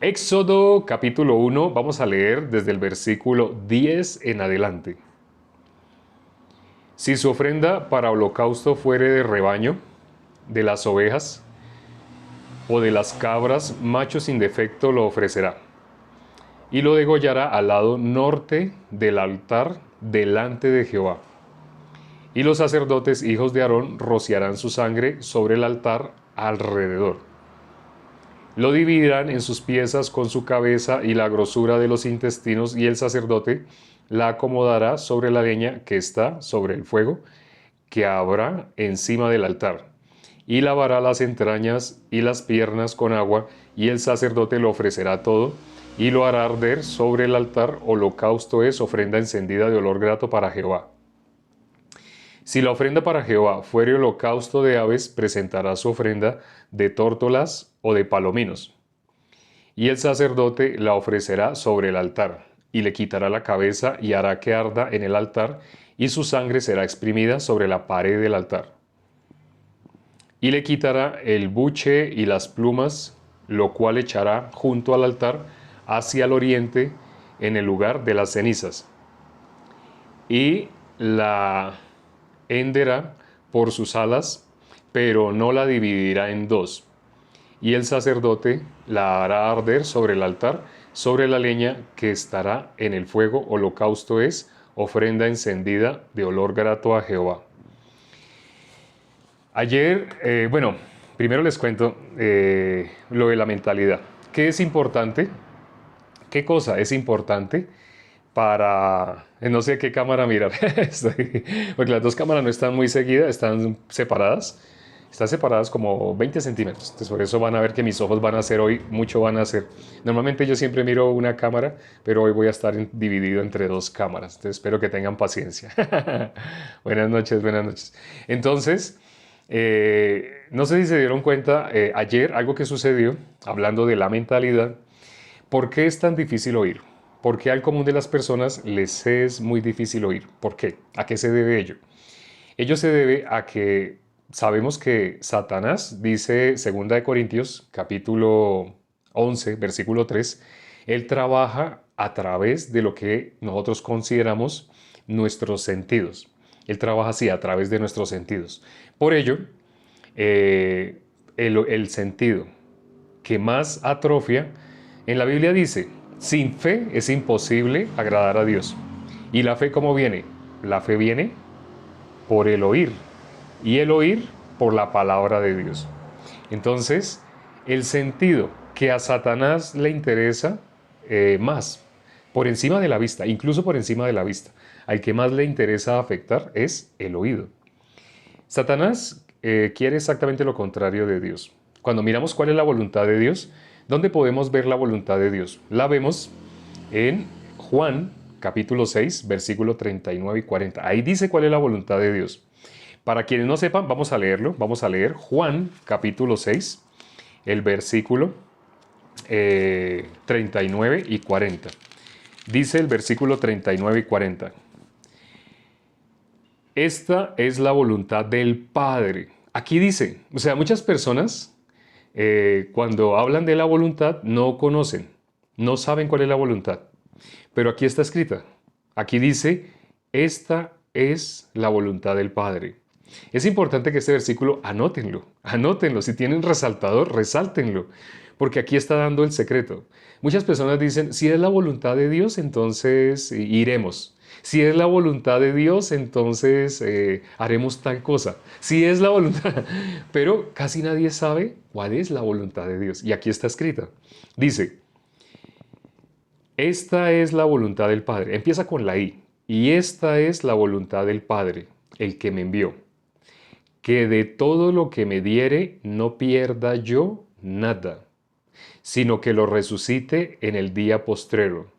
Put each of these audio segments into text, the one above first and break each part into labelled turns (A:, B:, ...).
A: Éxodo capítulo 1, vamos a leer desde el versículo 10 en adelante. Si su ofrenda para holocausto fuere de rebaño, de las ovejas o de las cabras, macho sin defecto lo ofrecerá. Y lo degollará al lado norte del altar delante de Jehová. Y los sacerdotes hijos de Aarón rociarán su sangre sobre el altar alrededor. Lo dividirán en sus piezas con su cabeza y la grosura de los intestinos, y el sacerdote la acomodará sobre la leña que está sobre el fuego que habrá encima del altar. Y lavará las entrañas y las piernas con agua, y el sacerdote lo ofrecerá todo, y lo hará arder sobre el altar. Holocausto es ofrenda encendida de olor grato para Jehová. Si la ofrenda para Jehová fuere holocausto de aves, presentará su ofrenda de tórtolas o de palominos. Y el sacerdote la ofrecerá sobre el altar, y le quitará la cabeza y hará que arda en el altar, y su sangre será exprimida sobre la pared del altar. Y le quitará el buche y las plumas, lo cual echará junto al altar hacia el oriente en el lugar de las cenizas. Y la henderá por sus alas, pero no la dividirá en dos. Y el sacerdote la hará arder sobre el altar, sobre la leña que estará en el fuego. Holocausto es ofrenda encendida de olor grato a Jehová. Ayer, primero les cuento lo de la mentalidad. ¿Qué es importante? ¿Qué cosa es importante para, no sé qué cámara mirar, porque las dos cámaras no están muy seguidas, están separadas. Están separadas como 20 centímetros. Entonces por eso van a ver que mis ojos van a ser hoy, mucho van a ser. Normalmente yo siempre miro una cámara, pero hoy voy a estar dividido entre dos cámaras. Entonces espero que tengan paciencia. Buenas noches, buenas noches. Entonces, no sé si se dieron cuenta, ayer algo que sucedió, hablando de la mentalidad. ¿Por qué es tan difícil oír? ¿Por qué al común de las personas les es muy difícil oír? ¿Por qué? ¿A qué se debe ello? Ello se debe a que sabemos que Satanás, dice 2 Corintios capítulo 11, versículo 3, él trabaja a través de lo que nosotros consideramos nuestros sentidos. Él trabaja así, a través de nuestros sentidos. Por ello, el sentido que más atrofia, en la Biblia dice, sin fe es imposible agradar a Dios. ¿Y la fe cómo viene? La fe viene por el oír, y el oír por la palabra de Dios. Entonces, el sentido que a Satanás le interesa más, por encima de la vista, incluso por encima de la vista, al que más le interesa afectar es el oído. Satanás quiere exactamente lo contrario de Dios. Cuando miramos cuál es la voluntad de Dios, ¿dónde podemos ver la voluntad de Dios? La vemos en Juan capítulo 6, versículo 39 y 40. Ahí dice cuál es la voluntad de Dios. Para quienes no sepan, vamos a leerlo. Vamos a leer Juan capítulo 6, el versículo 39 y 40. Dice el versículo 39 y 40. Esta es la voluntad del Padre. Aquí dice, o sea, muchas personas cuando hablan de la voluntad no conocen, no saben cuál es la voluntad. Pero aquí está escrita. Aquí dice, esta es la voluntad del Padre. Es importante que este versículo anótenlo, anótenlo. Si tienen resaltador, resáltenlo, porque aquí está dando el secreto. Muchas personas dicen, si es la voluntad de Dios, entonces iremos. Si es la voluntad de Dios, entonces haremos tal cosa. Si es la voluntad, pero casi nadie sabe cuál es la voluntad de Dios. Y aquí está escrita. Dice, esta es la voluntad del Padre. Empieza con la I. Y esta es la voluntad del Padre, el que me envió. Que de todo lo que me diere no pierda yo nada, sino que lo resucite en el día postrero.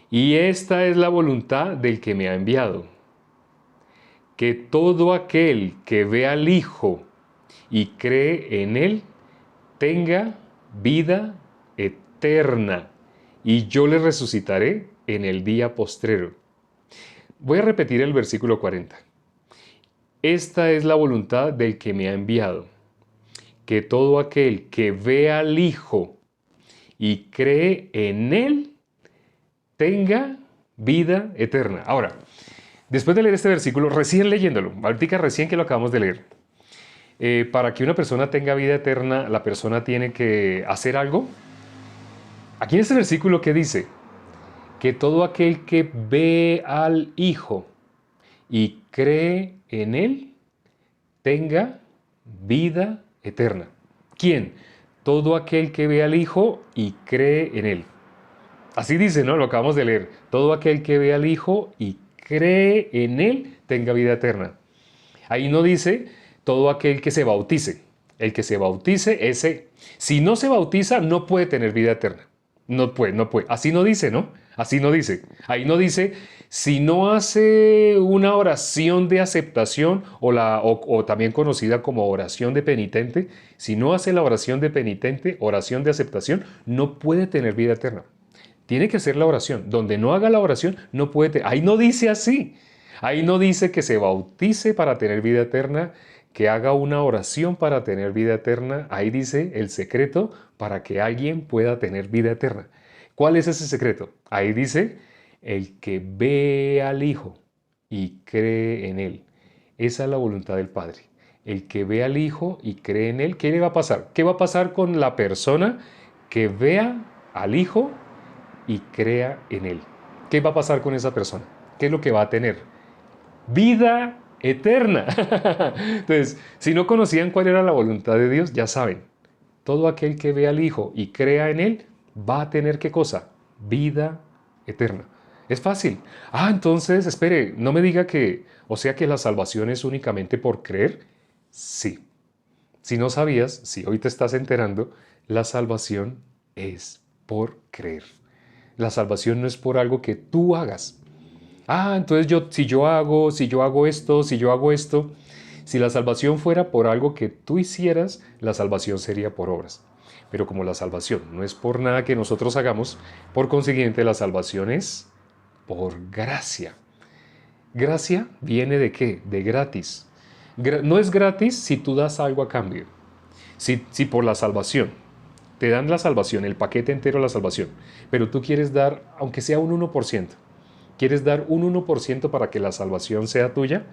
A: Y esta es la voluntad del que me ha enviado. Que todo aquel que ve al Hijo y cree en Él tenga vida eterna, y yo le resucitaré en el día postrero. Voy a repetir el versículo 40. Esta es la voluntad del que me ha enviado, que todo aquel que ve al Hijo y cree en Él, tenga vida eterna. Ahora, después de leer este versículo, recién leyéndolo, ahorita recién que lo acabamos de leer, para que una persona tenga vida eterna, la persona tiene que hacer algo. Aquí en este versículo, ¿qué dice? Que todo aquel que ve al Hijo y cree en Él, tenga vida eterna. ¿Quién? Todo aquel que ve al Hijo y cree en Él. Así dice, ¿no? Lo acabamos de leer. Todo aquel que ve al Hijo y cree en Él, tenga vida eterna. Ahí no dice todo aquel que se bautice. El que se bautice, ese, si no se bautiza, no puede tener vida eterna. No puede, no puede. Así no dice, ¿no? Así no dice. Ahí no dice, si no hace una oración de aceptación o también conocida como oración de penitente, si no hace la oración de penitente, oración de aceptación, no puede tener vida eterna. Tiene que hacer la oración. Donde no haga la oración, no puede tener. Ahí no dice así. Ahí no dice que se bautice para tener vida eterna, que haga una oración para tener vida eterna. Ahí dice el secreto para que alguien pueda tener vida eterna. ¿Cuál es ese secreto? Ahí dice, el que ve al Hijo y cree en Él. Esa es la voluntad del Padre. El que ve al Hijo y cree en Él, ¿qué le va a pasar? ¿Qué va a pasar con la persona que vea al Hijo y crea en Él? ¿Qué va a pasar con esa persona? ¿Qué es lo que va a tener? Vida eterna. Entonces, si no conocían cuál era la voluntad de Dios, ya saben. Todo aquel que ve al Hijo y crea en Él, va a tener ¿qué cosa? Vida eterna. Es fácil. Ah, entonces, espere, no me diga que, o sea que la salvación es únicamente por creer. Sí. Si no sabías, si hoy te estás enterando, la salvación es por creer. La salvación no es por algo que tú hagas. Ah, entonces si yo hago esto, si la salvación fuera por algo que tú hicieras, la salvación sería por obras. Pero como la salvación no es por nada que nosotros hagamos, por consiguiente la salvación es por gracia. ¿Gracia viene de qué? De gratis. No es gratis si tú das algo a cambio. Si por la salvación te dan la salvación, el paquete entero de la salvación, pero tú quieres dar, aunque sea un 1%, quieres dar un 1% para que la salvación sea tuya,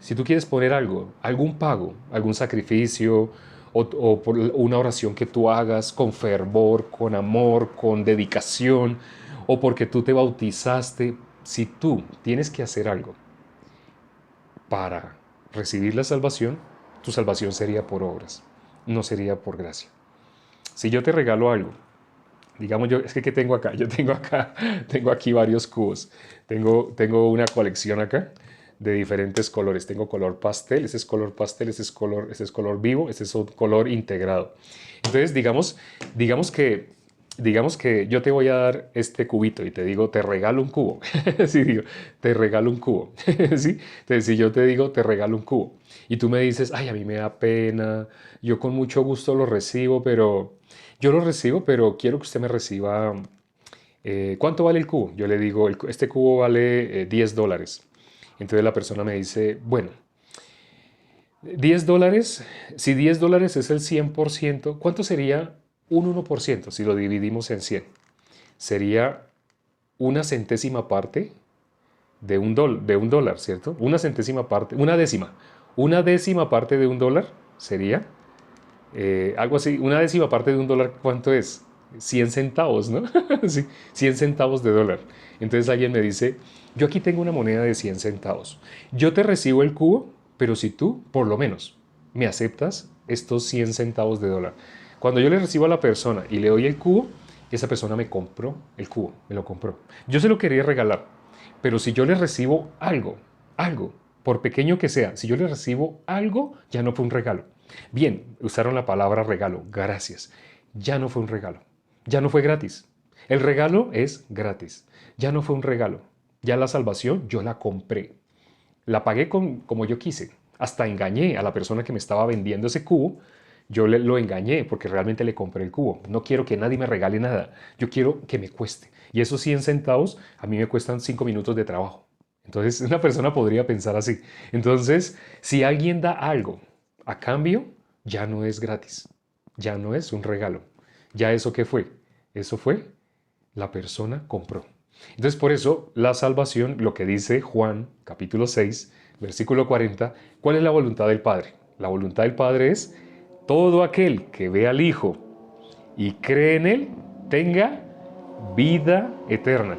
A: si tú quieres poner algo, algún pago, algún sacrificio o por una oración que tú hagas con fervor, con amor, con dedicación, o porque tú te bautizaste, si tú tienes que hacer algo para recibir la salvación, tu salvación sería por obras, no sería por gracia. Si yo te regalo algo, digamos yo, es que ¿qué tengo acá? Yo tengo aquí varios cubos. Tengo una colección acá de diferentes colores. Tengo color pastel, ese es color pastel, ese es color vivo, ese es un color integrado. Entonces, digamos que yo te voy a dar este cubito y te digo, te regalo un cubo. Sí, digo, te regalo un cubo. ¿Sí? Entonces, si yo te digo, te regalo un cubo y tú me dices, ay, a mí me da pena, yo con mucho gusto lo recibo, pero yo lo recibo, pero quiero que usted me reciba. ¿Cuánto vale el cubo? Yo le digo, este cubo vale $10. Entonces la persona me dice, bueno, $10, si $10 es el 100%, ¿cuánto sería un 1% si lo dividimos en 100? Sería una centésima parte de un dólar, ¿cierto? Una centésima parte, una décima parte de un dólar sería algo así. Una décima parte de un dólar, ¿cuánto es? 100 centavos, ¿no? Sí, 100 centavos de dólar. Entonces alguien me dice, yo aquí tengo una moneda de 100 centavos. Yo te recibo el cubo, pero si tú, por lo menos, me aceptas estos 100 centavos de dólar. Cuando yo le recibo a la persona y le doy el cubo, esa persona me compró el cubo, me lo compró. Yo se lo quería regalar, pero si yo le recibo algo, por pequeño que sea, si yo le recibo algo, ya no fue un regalo. Bien, usaron la palabra regalo, gracias. Ya no fue un regalo, ya no fue gratis. El regalo es gratis, ya no fue un regalo. Ya la salvación yo la compré. La pagué como yo quise. Hasta engañé a la persona que me estaba vendiendo ese cubo. Lo engañé porque realmente le compré el cubo. No quiero que nadie me regale nada. Yo quiero que me cueste. Y esos 100 centavos a mí me cuestan 5 minutos de trabajo. Entonces una persona podría pensar así. Entonces, si alguien da algo a cambio, ya no es gratis. Ya no es un regalo. ¿Ya eso qué fue? Eso fue, la persona compró. Entonces por eso la salvación, lo que dice Juan capítulo 6, versículo 40, ¿cuál es la voluntad del Padre? La voluntad del Padre es todo aquel que ve al Hijo y cree en Él, tenga vida eterna.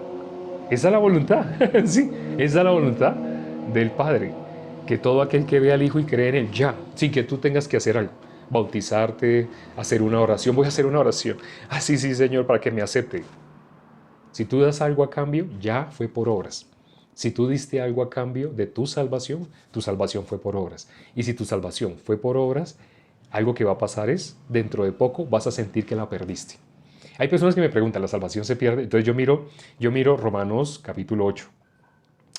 A: Esa es la voluntad, sí, esa es la voluntad del Padre. Que todo aquel que ve al Hijo y cree en Él, ya, sin que tú tengas que hacer algo. Bautizarte, hacer una oración. Voy a hacer una oración. Ah, sí, sí, Señor, para que me acepte. Si tú das algo a cambio, ya fue por obras. Si tú diste algo a cambio de tu salvación fue por obras. Y si tu salvación fue por obras, algo que va a pasar es, dentro de poco vas a sentir que la perdiste. Hay personas que me preguntan, ¿la salvación se pierde? Entonces yo miro Romanos capítulo 8.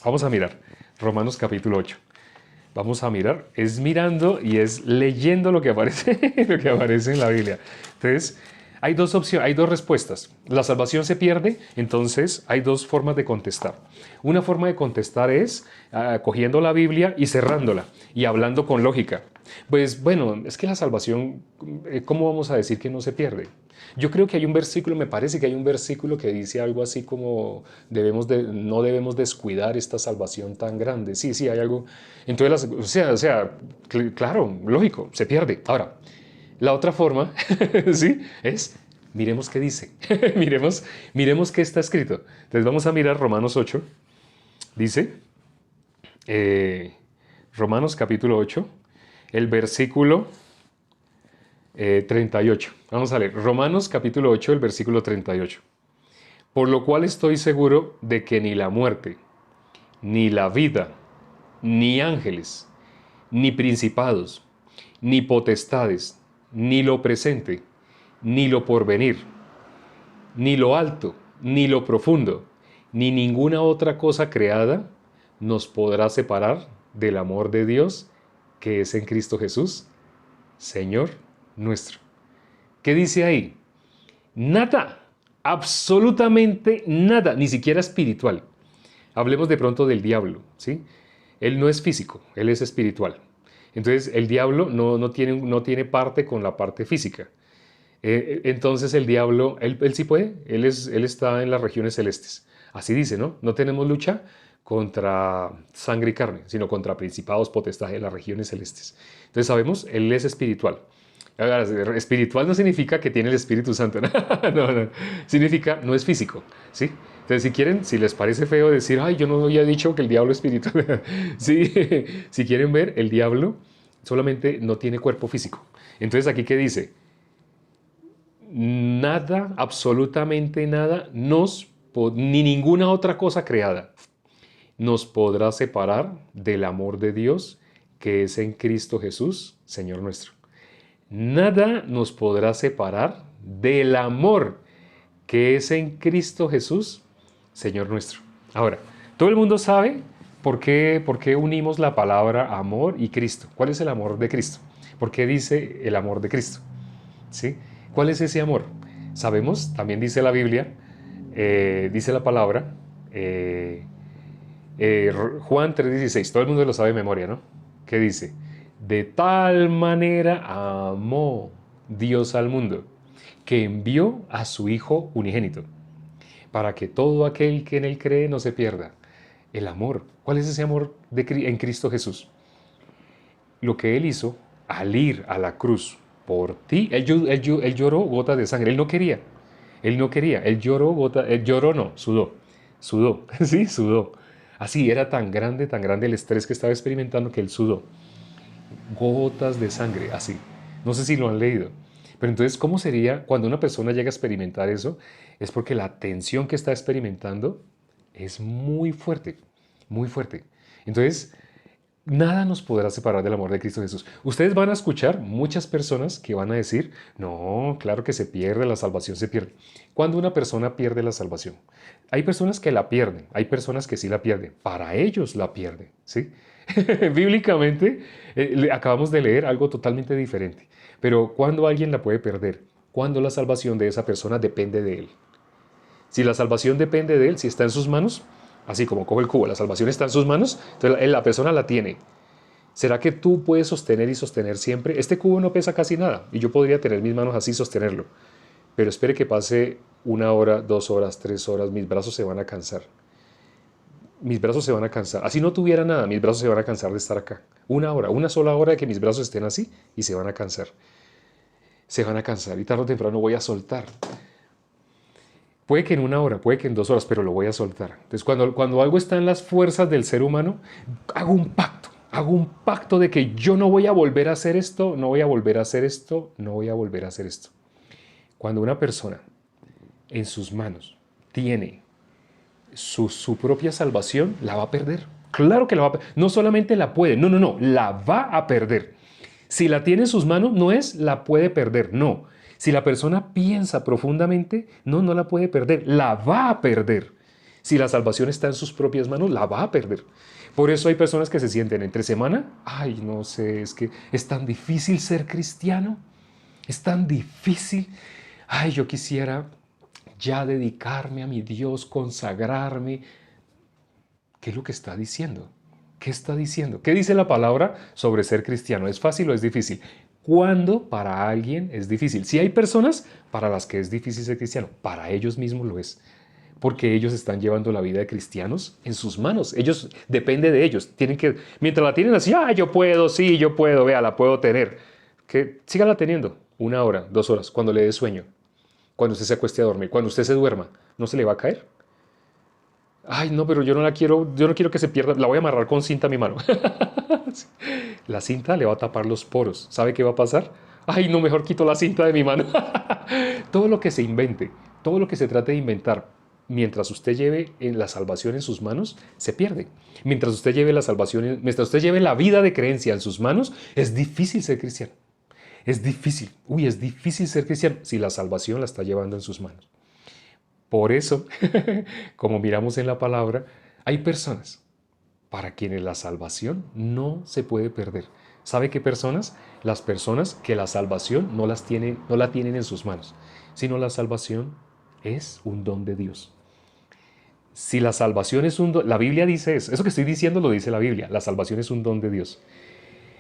A: Vamos a mirar Romanos capítulo 8. Vamos a mirar, es mirando y es leyendo lo que aparece, lo que aparece en la Biblia. Entonces, hay dos opciones, hay dos respuestas. La salvación se pierde, entonces hay dos formas de contestar. Una forma de contestar es cogiendo la Biblia y cerrándola y hablando con lógica. Pues bueno, es que la salvación, ¿cómo vamos a decir que no se pierde? Yo creo que hay un versículo, me parece que hay un versículo que dice algo así como no debemos descuidar esta salvación tan grande. Sí, sí, hay algo. Entonces, claro, lógico, se pierde. Ahora, la otra forma, ¿sí? Es, miremos qué dice. miremos qué está escrito. Entonces vamos a mirar Romanos 8. Dice, Romanos capítulo 8, el versículo 38. Vamos a leer. Romanos capítulo 8, el versículo 38. Por lo cual estoy seguro de que ni la muerte, ni la vida, ni ángeles, ni principados, ni potestades, ni lo presente, ni lo porvenir, ni lo alto, ni lo profundo, ni ninguna otra cosa creada nos podrá separar del amor de Dios que es en Cristo Jesús, Señor nuestro. ¿Qué dice ahí? Nada, absolutamente nada, ni siquiera espiritual. Hablemos de pronto del diablo, ¿sí? Él no es físico, él es espiritual. Entonces el diablo no tiene parte con la parte física. Entonces el diablo, él sí puede, él está en las regiones celestes. Así dice, ¿no? No tenemos lucha contra sangre y carne, sino contra principados, potestades de las regiones celestes. Entonces sabemos, él es espiritual. Ahora, espiritual no significa que tiene el Espíritu Santo, ¿no? No. Significa, no es físico, ¿sí? Entonces, si quieren, si les parece feo decir, ay, yo no había dicho que el diablo es espiritual. Sí, si quieren ver, el diablo solamente no tiene cuerpo físico. Entonces, aquí, ¿qué dice? Nada, absolutamente nada, ni ninguna otra cosa creada nos podrá separar del amor de Dios que es en Cristo Jesús, Señor nuestro. Nada nos podrá separar del amor que es en Cristo Jesús, Señor nuestro. Ahora, todo el mundo sabe por qué unimos la palabra amor y Cristo. ¿Cuál es el amor de Cristo? ¿Por qué dice el amor de Cristo? ¿Sí? ¿Cuál es ese amor? Sabemos, también dice la Biblia, dice la palabra, Juan 3:16, todo el mundo lo sabe de memoria, ¿no? ¿Qué dice? De tal manera amó Dios al mundo, que envió a su Hijo unigénito, para que todo aquel que en Él cree no se pierda. El amor. ¿Cuál es ese amor en Cristo Jesús? Lo que Él hizo al ir a la cruz por ti. Él lloró gotas de sangre. Él no quería. Él lloró no, sudó. Sudó, sí, sudó. Así, era tan grande el estrés que estaba experimentando que él sudó. Gotas de sangre, así. No sé si lo han leído. Pero entonces, ¿cómo sería cuando una persona llega a experimentar eso? Es porque la tensión que está experimentando es muy fuerte, muy fuerte. Entonces, nada nos podrá separar del amor de Cristo Jesús. Ustedes van a escuchar muchas personas que van a decir, no, claro que se pierde, la salvación se pierde. ¿Cuándo una persona pierde la salvación? Hay personas que la pierden, hay personas que sí la pierden. Para ellos la pierden, ¿sí? Bíblicamente, acabamos de leer algo totalmente diferente. Pero ¿cuándo alguien la puede perder? Cuando la salvación de esa persona depende de él. Si la salvación depende de él, si está en sus manos, así como coge el cubo, la salvación está en sus manos, entonces la persona la tiene. ¿Será que tú puedes sostener y sostener siempre? Este cubo no pesa casi nada y yo podría tener mis manos así y sostenerlo. pero espere que pase 1 hora, 2 horas, 3 horas, mis brazos se van a cansar. Mis brazos se van a cansar. Así no tuviera nada, mis brazos se van a cansar de estar acá. 1 hora, una sola hora de que mis brazos estén así y se van a cansar. Se van a cansar y tarde o temprano voy a soltar. Puede que en 1 hora, puede que en 2 horas, pero lo voy a soltar. Entonces, cuando algo está en las fuerzas del ser humano, hago un pacto. Hago un pacto de que yo no voy a volver a hacer esto, no voy a volver a hacer esto, no voy a volver a hacer esto. Cuando una persona en sus manos tiene su propia salvación, la va a perder. Claro que la va a perder. No solamente la puede, no, la va a perder. Si la tiene en sus manos, no es la puede perder, no. Si la persona piensa profundamente, no la puede perder, la va a perder. Si la salvación está en sus propias manos, la va a perder. Por eso hay personas que se sienten entre semana, ay, no sé, es que es tan difícil ser cristiano, es tan difícil, ay, yo quisiera ya dedicarme a mi Dios, consagrarme. ¿Qué es lo que está diciendo? ¿Qué está diciendo? ¿Qué dice la palabra sobre ser cristiano? ¿Es fácil o es difícil? ¿Cuándo para alguien es difícil? Si hay personas para las que es difícil ser cristiano, para ellos mismos lo es. Porque ellos están llevando la vida de cristianos en sus manos. Ellos, depende de ellos. Tienen que, mientras la tienen así, yo puedo, sí, yo puedo, vea, la puedo tener. Que síganla teniendo 1 hora, 2 horas, cuando le dé sueño, cuando usted se acueste a dormir, cuando usted se duerma, ¿no se le va a caer? Ay, no, pero yo no quiero que se pierda, la voy a amarrar con cinta a mi mano. La cinta le va a tapar los poros. ¿Sabe qué va a pasar? Ay, no, mejor quito la cinta de mi mano. Todo lo que se invente, todo lo que se trate de inventar, mientras usted lleve la salvación en sus manos, se pierde. Mientras usted lleve la salvación, mientras usted lleve la vida de creencia en sus manos, es difícil ser cristiano. Es difícil. Es difícil ser cristiano si la salvación la está llevando en sus manos. Por eso, como miramos en la palabra, hay personas para quienes la salvación no se puede perder. ¿Sabe qué personas? Las personas que la salvación no la tienen en sus manos, sino la salvación es un don de Dios. Si la salvación es un don, la Biblia dice eso que estoy diciendo lo dice la Biblia, la salvación es un don de Dios.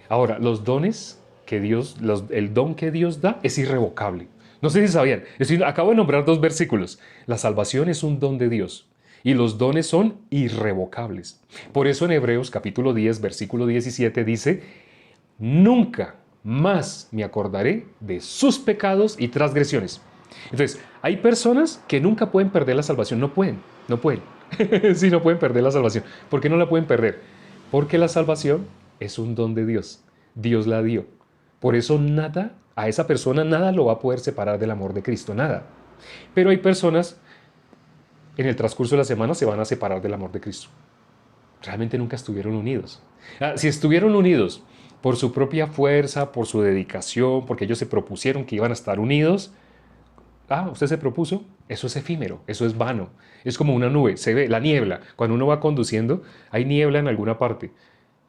A: Ahora, los dones que el don que Dios da es irrevocable. No sé si sabían, acabo de nombrar 2 versículos. La salvación es un don de Dios y los dones son irrevocables. Por eso en Hebreos capítulo 10, versículo 17 dice, nunca más me acordaré de sus pecados y transgresiones. Entonces, hay personas que nunca pueden perder la salvación, no pueden. Sí, no pueden perder la salvación. ¿Por qué no la pueden perder? Porque la salvación es un don de Dios. Dios la dio. Por eso a esa persona nada lo va a poder separar del amor de Cristo, nada. Pero hay personas en el transcurso de la semana se van a separar del amor de Cristo. Realmente nunca estuvieron unidos. Si estuvieron unidos por su propia fuerza, por su dedicación, porque ellos se propusieron que iban a estar unidos, usted se propuso, eso es efímero, eso es vano. Es como una nube, se ve la niebla. Cuando uno va conduciendo, hay niebla en alguna parte.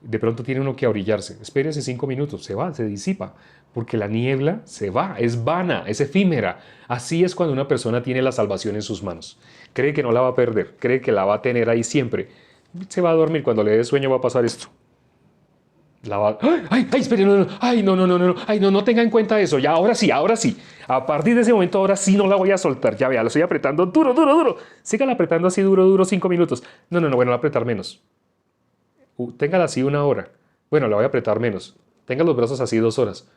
A: De pronto tiene uno que orillarse. Espérese 5 minutos, se va, se disipa. Porque la niebla se va, es vana, es efímera. Así es cuando una persona tiene la salvación en sus manos. Cree que no la va a perder, cree que la va a tener ahí siempre. Se va a dormir, cuando le dé sueño va a pasar esto. Espere, no tenga en cuenta eso, ya, ahora sí. A partir de ese momento, ahora sí no la voy a soltar, ya vea, lo estoy apretando duro. Sígala apretando así duro, 5 minutos. Bueno, la voy a apretar menos. Téngala así 1 hora. Bueno, la voy a apretar menos. Tenga los brazos así 2 horas.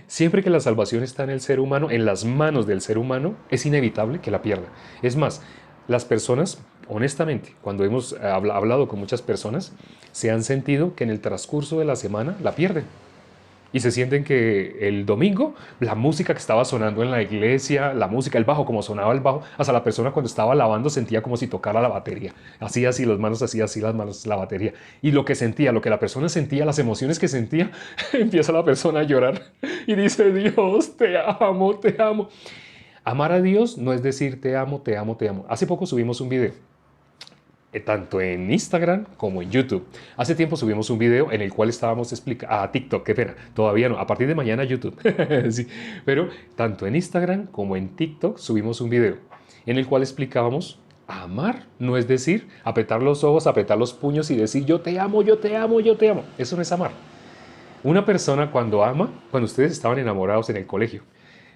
A: Siempre que la salvación está en el ser humano, en las manos del ser humano, es inevitable que la pierda. Es más, las personas, honestamente, cuando hemos hablado con muchas personas, se han sentido que en el transcurso de la semana la pierden. Y se sienten que el domingo, la música que estaba sonando en la iglesia, la música, el bajo, como sonaba el bajo, hasta la persona cuando estaba lavando sentía como si tocara la batería. Hacía así las manos, la batería. Y lo que la persona sentía, las emociones que sentía, empieza la persona a llorar y dice, Dios, te amo. Amar a Dios no es decir te amo. Hace poco subimos un video. Tanto en Instagram como en YouTube. Hace tiempo subimos un video en el cual estábamos explicando, TikTok, qué pena, todavía no, a partir de mañana YouTube. Sí, pero tanto en Instagram como en TikTok subimos un video en el cual explicábamos, amar no es decir apretar los ojos, apretar los puños y decir yo te amo. Eso no es amar. Una persona cuando ama, cuando ustedes estaban enamorados en el colegio,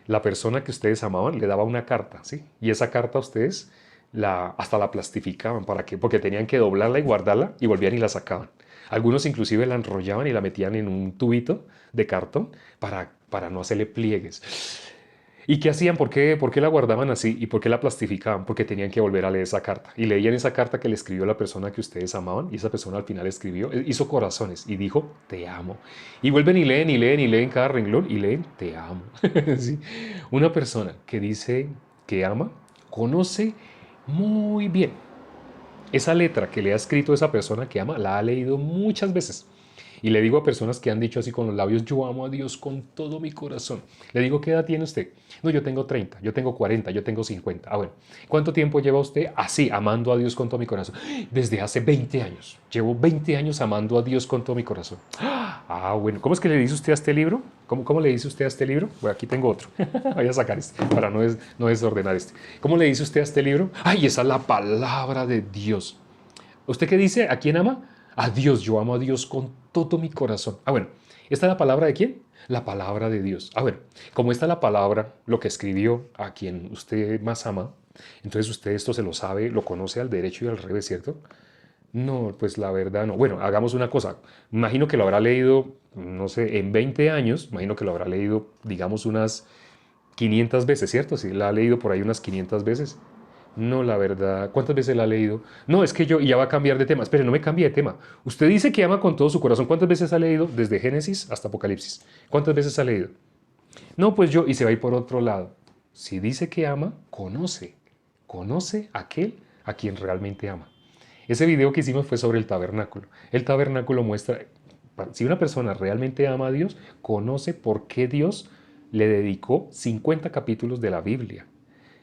A: la persona que ustedes amaban le daba una carta, ¿sí? Y esa carta ustedes hasta la plastificaban, ¿para qué? Porque tenían que doblarla y guardarla y volvían y la sacaban. Algunos inclusive la enrollaban y la metían en un tubito de cartón para no hacerle pliegues. ¿Y qué hacían? ¿Por qué la guardaban así? ¿Y por qué la plastificaban? Porque tenían que volver a leer esa carta. Y leían esa carta que le escribió la persona que ustedes amaban. Y esa persona al final escribió, hizo corazones y dijo, te amo. Y vuelven y leen y leen y leen cada renglón y leen, te amo. ¿Sí? Una persona que dice que ama, conoce muy bien esa letra que le ha escrito esa persona que ama, la ha leído muchas veces. Y le digo a personas que han dicho así con los labios, yo amo a Dios con todo mi corazón. Le digo, ¿qué edad tiene usted? No, yo tengo 30, yo tengo 40, yo tengo 50. Ah, bueno. ¿Cuánto tiempo lleva usted así, amando a Dios con todo mi corazón? Desde hace 20 años. Llevo 20 años amando a Dios con todo mi corazón. Ah, bueno. ¿Cómo es que le dice usted a este libro? ¿Cómo le dice usted a este libro? Bueno, aquí tengo otro. Voy a sacar este para no desordenar este. ¿Cómo le dice usted a este libro? Ay, esa es la palabra de Dios. ¿Usted qué dice? ¿A quién ama? A Dios. Yo amo a Dios con todo mi corazón. Ah, bueno. ¿Esta es la palabra de quién? La palabra de Dios. Ah, bueno. Como está la palabra, lo que escribió a quien usted más ama, entonces usted esto se lo sabe, lo conoce al derecho y al revés, ¿cierto? No, pues la verdad no. Bueno, hagamos una cosa. Imagino que lo habrá leído, no sé, en 20 años, imagino que lo habrá leído, digamos, unas 500 veces, ¿cierto? Sí, la ha leído por ahí unas 500 veces. No, la verdad. ¿Cuántas veces la ha leído? No, es que y ya va a cambiar de tema. Espere, no me cambie de tema. Usted dice que ama con todo su corazón. ¿Cuántas veces ha leído desde Génesis hasta Apocalipsis? ¿Cuántas veces ha leído? No, pues y se va a ir por otro lado. Si dice que ama, conoce a aquel a quien realmente ama. Ese video que hicimos fue sobre el tabernáculo. El tabernáculo muestra, si una persona realmente ama a Dios, conoce por qué Dios le dedicó 50 capítulos de la Biblia.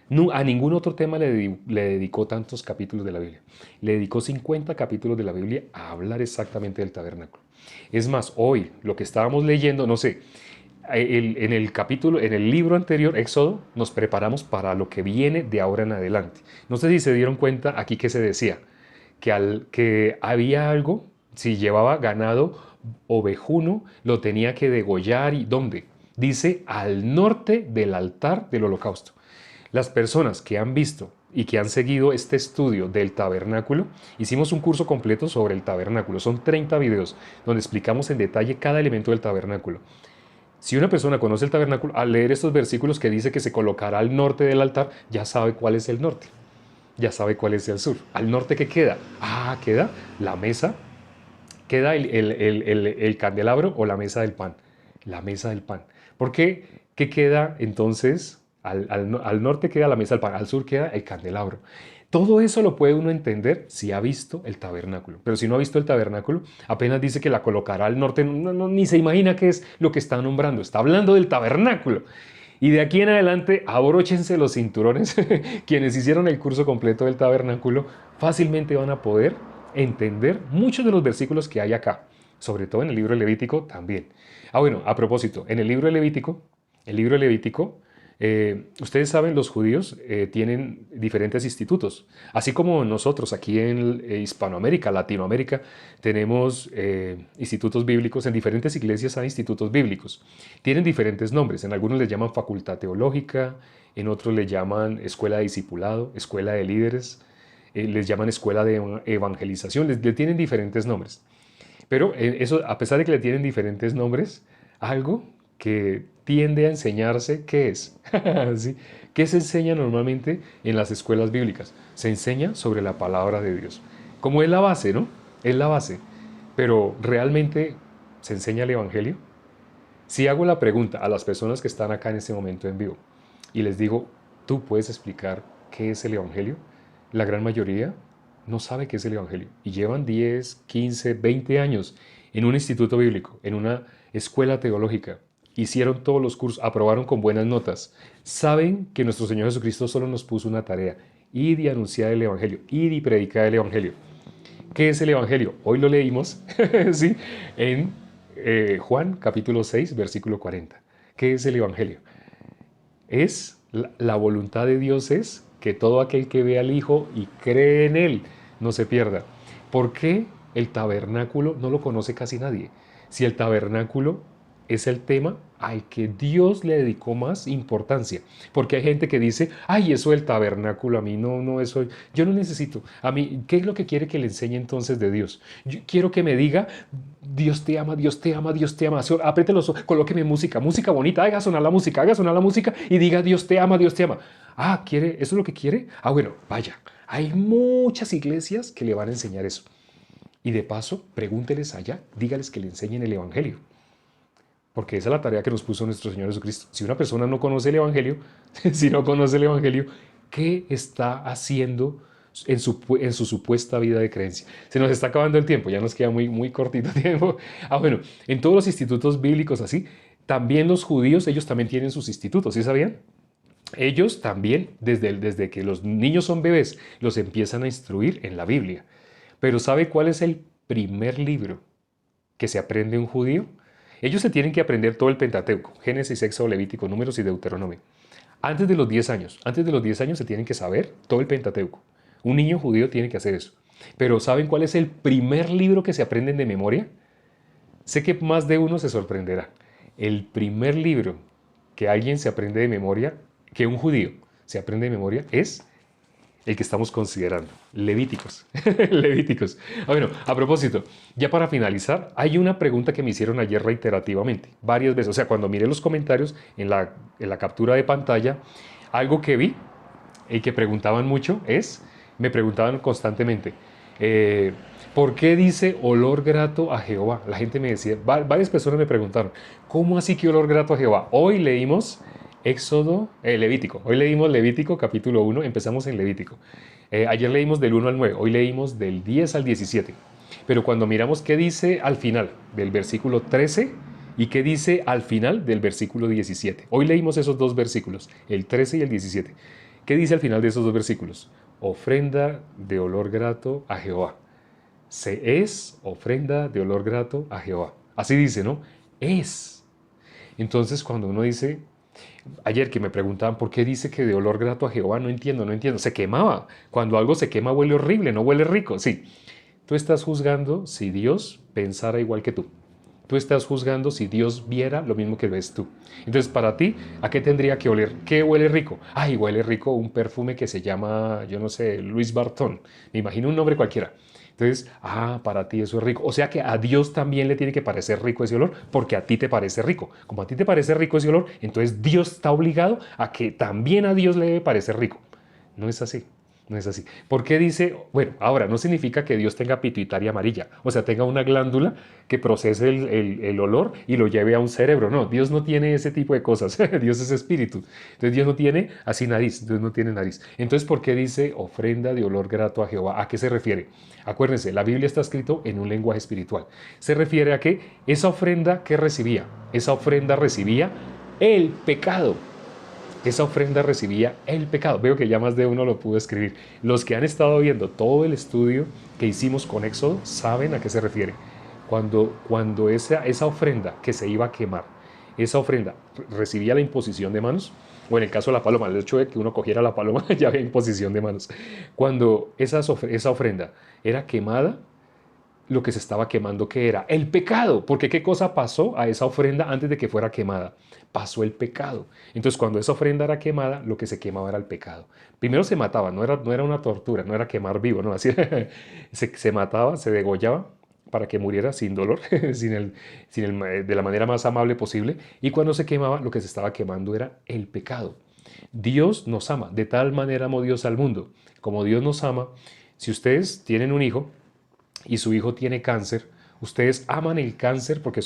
A: No, a ningún otro tema le dedicó tantos capítulos de la Biblia. Le dedicó 50 capítulos de la Biblia a hablar exactamente del tabernáculo. Es más, hoy lo que estábamos leyendo, no sé, en el capítulo, en el libro anterior, Éxodo, nos preparamos para lo que viene de ahora en adelante. No sé si se dieron cuenta aquí que se decía que había algo, si llevaba ganado ovejuno, lo tenía que degollar. ¿Y dónde? Dice al norte del altar del holocausto. Las personas que han visto y que han seguido este estudio del tabernáculo, hicimos un curso completo sobre el tabernáculo. Son 30 videos donde explicamos en detalle cada elemento del tabernáculo. Si una persona conoce el tabernáculo, al leer estos versículos que dice que se colocará al norte del altar, ya sabe cuál es el norte, ya sabe cuál es el sur. ¿Al norte qué queda? Ah, queda la mesa, queda el candelabro o la mesa del pan. La mesa del pan. ¿Por qué? ¿Qué queda entonces? Al norte queda la mesa del pan, al sur queda el candelabro. Todo eso lo puede uno entender si ha visto el tabernáculo. Pero si no ha visto el tabernáculo, apenas dice que la colocará al norte, ni se imagina qué es lo que está nombrando. Está hablando del tabernáculo. Y de aquí en adelante, abróchense los cinturones. Quienes hicieron el curso completo del tabernáculo fácilmente van a poder entender muchos de los versículos que hay acá. Sobre todo en el libro de Levítico también. Ah, bueno, a propósito, en el libro de Levítico, ustedes saben, los judíos tienen diferentes institutos. Así como nosotros aquí en Hispanoamérica, Latinoamérica, tenemos institutos bíblicos. En diferentes iglesias hay institutos bíblicos. Tienen diferentes nombres. En algunos les llaman facultad teológica, en otros les llaman escuela de discipulado, escuela de líderes, les llaman escuela de evangelización. Le tienen diferentes nombres. Pero eso, a pesar de que le tienen diferentes nombres, algo que tiende a enseñarse, ¿qué es? ¿Sí? ¿Qué se enseña normalmente en las escuelas bíblicas? Se enseña sobre la palabra de Dios. Como es la base, ¿no? Es la base. Pero ¿realmente se enseña el Evangelio? Si hago la pregunta a las personas que están acá en este momento en vivo y les digo, ¿tú puedes explicar qué es el Evangelio? La gran mayoría no sabe qué es el Evangelio y llevan 10, 15, 20 años en un instituto bíblico, en una escuela teológica. Hicieron todos los cursos, aprobaron con buenas notas. Saben que nuestro Señor Jesucristo solo nos puso una tarea: ir y anunciar el Evangelio, ir y predicar el Evangelio. ¿Qué es el Evangelio? Hoy lo leímos ¿sí? En Juan capítulo 6, versículo 40. ¿Qué es el Evangelio? Es la voluntad de Dios es que todo aquel que ve al Hijo y cree en Él no se pierda. ¿Por qué el tabernáculo no lo conoce casi nadie? si el tabernáculo es el tema al que Dios le dedicó más importancia. Porque hay gente que dice, ay, eso del tabernáculo, a mí no, eso, yo no necesito. A mí, ¿qué es lo que quiere que le enseñe entonces de Dios? Yo quiero que me diga, Dios te ama, Dios te ama, Dios te ama. Apriete los ojos, colóqueme música, música bonita, haga sonar la música y diga, Dios te ama, Dios te ama. Ah, ¿quiere? ¿Eso es lo que quiere? Ah, bueno, vaya. Hay muchas iglesias que le van a enseñar eso. Y de paso, pregúnteles allá, dígales que le enseñen el Evangelio. Porque esa es la tarea que nos puso nuestro Señor Jesucristo. Si una persona no conoce el Evangelio, si no conoce el Evangelio, ¿qué está haciendo en su supuesta vida de creencia? Se nos está acabando el tiempo, ya nos queda muy cortito tiempo. Ah, bueno, en todos los institutos bíblicos así, también los judíos, ellos también tienen sus institutos, ¿sí sabían? Ellos también, desde que los niños son bebés, los empiezan a instruir en la Biblia. Pero ¿sabe cuál es el primer libro que se aprende un judío? Ellos se tienen que aprender todo el Pentateuco, Génesis, Éxodo, Levítico, Números y Deuteronomio. Antes de los 10 años se tienen que saber todo el Pentateuco. Un niño judío tiene que hacer eso. Pero ¿saben cuál es el primer libro que se aprenden de memoria? Sé que más de uno se sorprenderá. El primer libro que alguien se aprende de memoria, que un judío se aprende de memoria, es el que estamos considerando, Levíticos. Levíticos. Bueno, a propósito, ya para finalizar, hay una pregunta que me hicieron ayer reiterativamente, varias veces. O sea, cuando miré los comentarios en la captura de pantalla, algo que vi y que preguntaban mucho me preguntaban constantemente, ¿por qué dice olor grato a Jehová? La gente me decía, varias personas me preguntaron, ¿cómo así que olor grato a Jehová? Hoy leímos Levítico. Hoy leímos Levítico capítulo 1, empezamos en Levítico. Ayer leímos del 1 al 9, hoy leímos del 10 al 17. Pero cuando miramos qué dice al final del versículo 13 y qué dice al final del versículo 17. Hoy leímos esos dos versículos, el 13 y el 17. ¿Qué dice al final de esos dos versículos? Ofrenda de olor grato a Jehová. Se es ofrenda de olor grato a Jehová. Así dice, ¿no? Es. Entonces cuando uno dice, ayer que me preguntaban por qué dice que de olor grato a Jehová, no entiendo. Se quemaba. Cuando algo se quema huele horrible, no huele rico. Sí. Tú estás juzgando si Dios pensara igual que tú. Tú estás juzgando si Dios viera lo mismo que ves tú. Entonces, para ti, ¿a qué tendría que oler? ¿Qué huele rico? Ay, huele rico un perfume que se llama, yo no sé, Louis Vuitton. Me imagino un nombre cualquiera. Entonces, para ti eso es rico. O sea que a Dios también le tiene que parecer rico ese olor porque a ti te parece rico. Como a ti te parece rico ese olor, entonces Dios está obligado a que también a Dios le debe parecer rico. No es así. No es así. ¿Por qué dice? Bueno, ahora no significa que Dios tenga pituitaria amarilla, o sea, tenga una glándula que procese el olor y lo lleve a un cerebro. No, Dios no tiene ese tipo de cosas. Dios es espíritu. Entonces Dios no tiene así nariz, Dios no tiene nariz. Entonces, ¿por qué dice ofrenda de olor grato a Jehová? ¿A qué se refiere? Acuérdense, la Biblia está escrito en un lenguaje espiritual. Se refiere a que esa ofrenda que recibía, esa ofrenda recibía el pecado. Esa ofrenda recibía el pecado. Veo que ya más de uno lo pudo escribir. Los que han estado viendo todo el estudio que hicimos con Éxodo saben a qué se refiere. Cuando esa ofrenda que se iba a quemar, esa ofrenda recibía la imposición de manos, o en el caso de la paloma, el hecho de que uno cogiera la paloma ya había imposición de manos. Cuando esa ofrenda era quemada, lo que se estaba quemando, ¿qué era? El pecado. Porque ¿qué cosa pasó a esa ofrenda antes de que fuera quemada? Pasó el pecado. Entonces, cuando esa ofrenda era quemada, lo que se quemaba era el pecado. Primero se mataba, no era una tortura, no era quemar vivo, no, así se mataba, se degollaba para que muriera sin dolor, de la manera más amable posible. Y cuando se quemaba, lo que se estaba quemando era el pecado. Dios nos ama, de tal manera amó Dios al mundo. Como Dios nos ama, si ustedes tienen un hijo, y su hijo tiene cáncer, ustedes aman el cáncer porque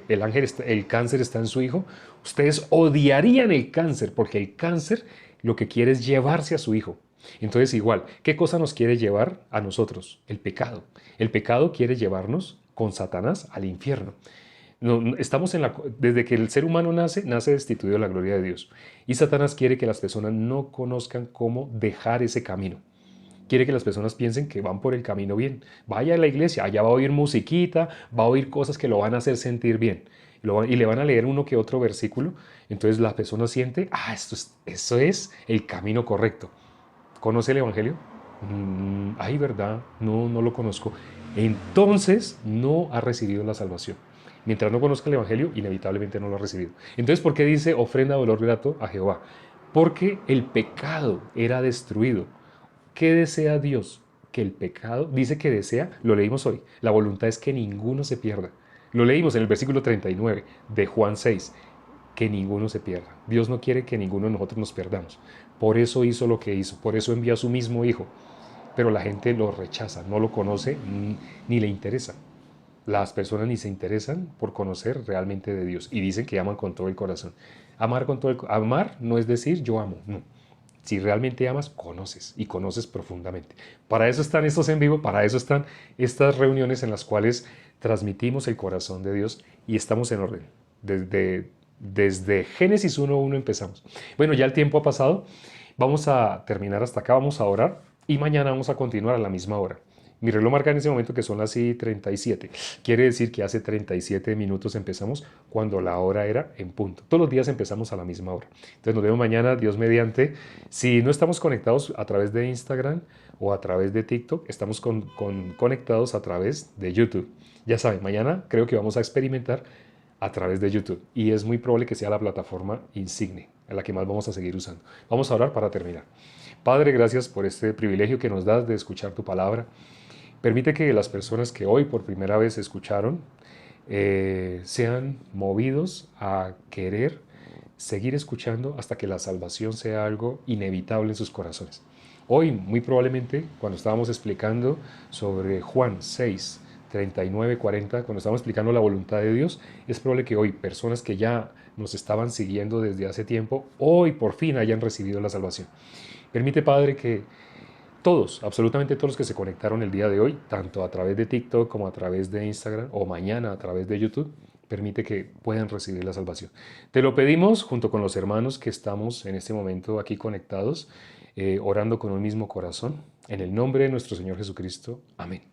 A: el cáncer está en su hijo, ustedes odiarían el cáncer porque el cáncer lo que quiere es llevarse a su hijo. Entonces igual, ¿qué cosa nos quiere llevar a nosotros? El pecado. El pecado quiere llevarnos con Satanás al infierno. Desde que el ser humano nace destituido de la gloria de Dios. Y Satanás quiere que las personas no conozcan cómo dejar ese camino. Quiere que las personas piensen que van por el camino bien. Vaya a la iglesia, allá va a oír musiquita, va a oír cosas que lo van a hacer sentir bien. Y le van a leer uno que otro versículo. Entonces la persona siente, eso es el camino correcto. ¿Conoce el Evangelio? Ay, ¿verdad? No lo conozco. Entonces no ha recibido la salvación. Mientras no conozca el Evangelio, inevitablemente no lo ha recibido. Entonces, ¿por qué dice ofrenda de olor grato a Jehová? Porque el pecado era destruido. ¿Qué desea Dios? Que el pecado, dice que desea, lo leímos hoy, la voluntad es que ninguno se pierda. Lo leímos en el versículo 39 de Juan 6, que ninguno se pierda. Dios no quiere que ninguno de nosotros nos perdamos. Por eso hizo lo que hizo, por eso envió a su mismo Hijo. Pero la gente lo rechaza, no lo conoce ni le interesa. Las personas ni se interesan por conocer realmente de Dios y dicen que aman con todo el corazón. Amar no es decir yo amo, no. Si realmente amas, conoces y conoces profundamente. Para eso están estos en vivo, para eso están estas reuniones en las cuales transmitimos el corazón de Dios y estamos en orden. Desde Génesis 1:1 empezamos. Bueno, ya el tiempo ha pasado. Vamos a terminar hasta acá, vamos a orar y mañana vamos a continuar a la misma hora. Mi reloj marca en ese momento que son las 37. Quiere decir que hace 37 minutos empezamos cuando la hora era en punto. Todos los días empezamos a la misma hora. Entonces nos vemos mañana, Dios mediante. Si no estamos conectados a través de Instagram o a través de TikTok, estamos conectados a través de YouTube. Ya saben, mañana creo que vamos a experimentar a través de YouTube y es muy probable que sea la plataforma insigne, en la que más vamos a seguir usando. Vamos a orar para terminar. Padre, gracias por este privilegio que nos das de escuchar tu palabra. Permite que las personas que hoy por primera vez escucharon sean movidos a querer seguir escuchando hasta que la salvación sea algo inevitable en sus corazones. Hoy, muy probablemente, cuando estábamos explicando sobre Juan 6, 39, 40, cuando estábamos explicando la voluntad de Dios, es probable que hoy personas que ya nos estaban siguiendo desde hace tiempo, hoy por fin hayan recibido la salvación. Permite, Padre, que todos, absolutamente todos los que se conectaron el día de hoy, tanto a través de TikTok como a través de Instagram o mañana a través de YouTube, permite que puedan recibir la salvación. Te lo pedimos junto con los hermanos que estamos en este momento aquí conectados, orando con un mismo corazón, en el nombre de nuestro Señor Jesucristo. Amén.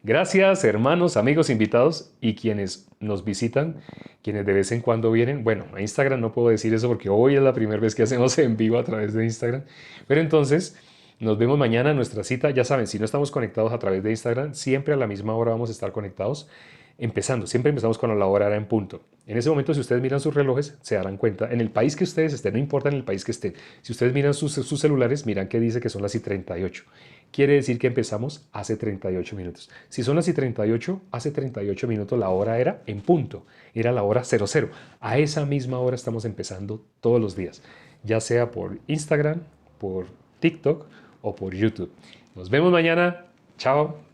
A: Gracias, hermanos, amigos, invitados y quienes nos visitan, quienes de vez en cuando vienen. Bueno, a Instagram no puedo decir eso porque hoy es la primera vez que hacemos en vivo a través de Instagram. Pero entonces, nos vemos mañana en nuestra cita. Ya saben, si no estamos conectados a través de Instagram, siempre a la misma hora vamos a estar conectados. Siempre empezamos cuando la hora era en punto. En ese momento, si ustedes miran sus relojes, se darán cuenta, en el país que ustedes estén, no importa en el país que estén, si ustedes miran sus celulares, miran que dice que son las y 38. Quiere decir que empezamos hace 38 minutos. Si son las y 38, hace 38 minutos la hora era en punto, era la hora 00. A esa misma hora estamos empezando todos los días, ya sea por Instagram, por TikTok o por YouTube. Nos vemos mañana. Chao.